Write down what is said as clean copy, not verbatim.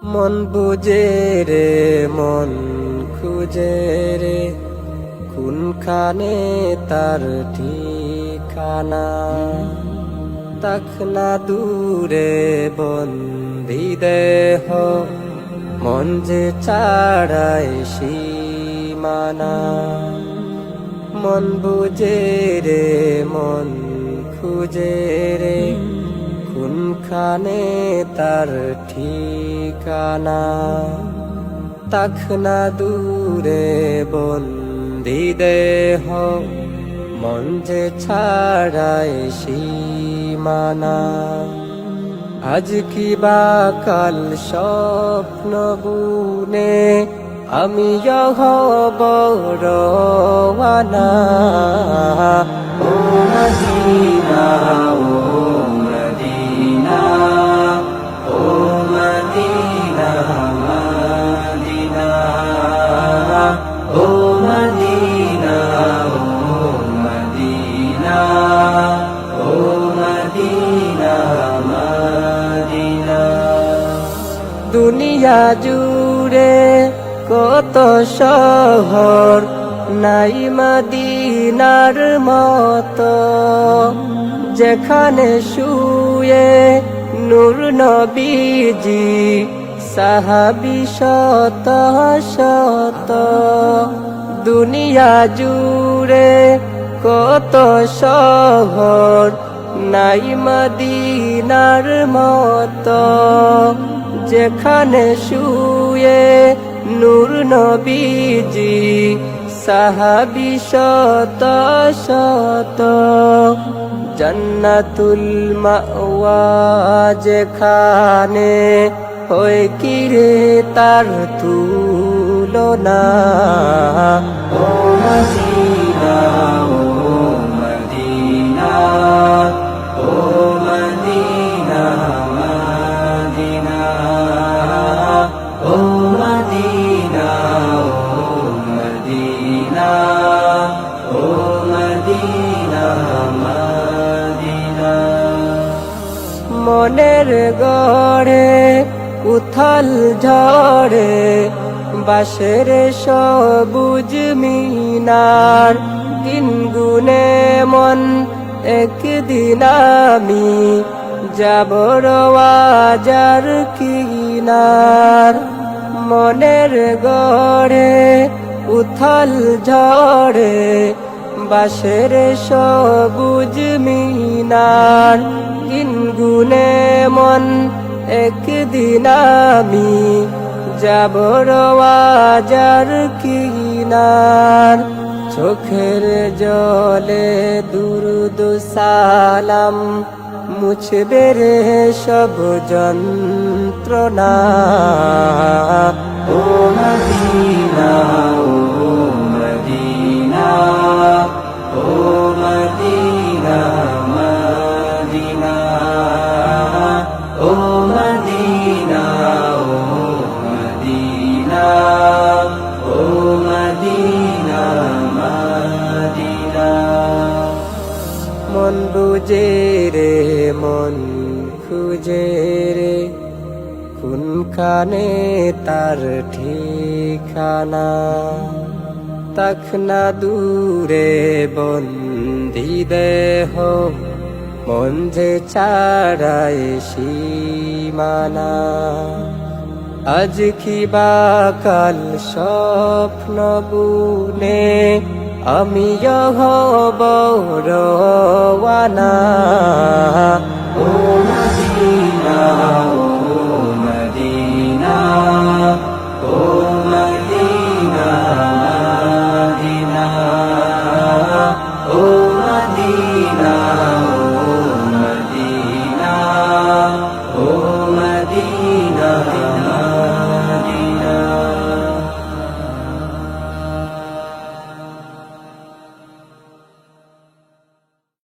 মন বুঝে রে মন খুঁজে রে কোনখানে তার ঠিকানা। তখনা দূরে বন্দি দেহ মন যে ছাড়ায় সীমানা। মন বুঝে রে মন খুঁজে রে কোনখানে তার ঠিকানা। তখনা দূরে বন্দি দেহ মন যে ছাড়ায় সীমানা। আজ কি বা কাল স্বপ্ন বুনে আমি হব রওয়ানা। ও Medina oh Medina oh Medina Medina oh Medina oh Medina oh Medina Medina. দুনিয়া জুড়ে কত শহর নাই মদিনার মতো, যেখানে শুয়ে নূর নবীজি সাহাবী শত শত। দুনিয়া জুড়ে কত শহর নাই মদিনার মতো, যেখানে শুয়ে নূর নবীজি সাহাবী শত শত। জান্নাতুল মাওয়া যেখানে হয় কি রে তার তুলনা। ও Medina oh Medina oh Medina Medina oh Medina oh Medina oh Medina Medina. মনের গড়ে উথাল ঝড়ে বাঁশের সবুজ মিনার, দিন গুনে মন একদিন আমি যাব রওয়াজার কিনার। মনের গড়ে উথাল ঝড়ে বাঁশের সবুজ মিনার, দিন গুনে মন একদিন আমি যাব রওয়াজার কিনার। চোখের জলে দুরুদ সালাম মুছবে রে সব যন্ত্রণা। ও Medina oh Medina oh Medina Medina oh Medina oh Medina oh Medina Medina. মন বুঝে রে মন খুঁজে রে কোনখানে তার ঠিকানা। তখনা দূরে বন্দি দেহ মন যে ছাড়ায় সীমানা। আজ কি বা কাল স্বপ্ন বুনে আমি হব রওয়ানা।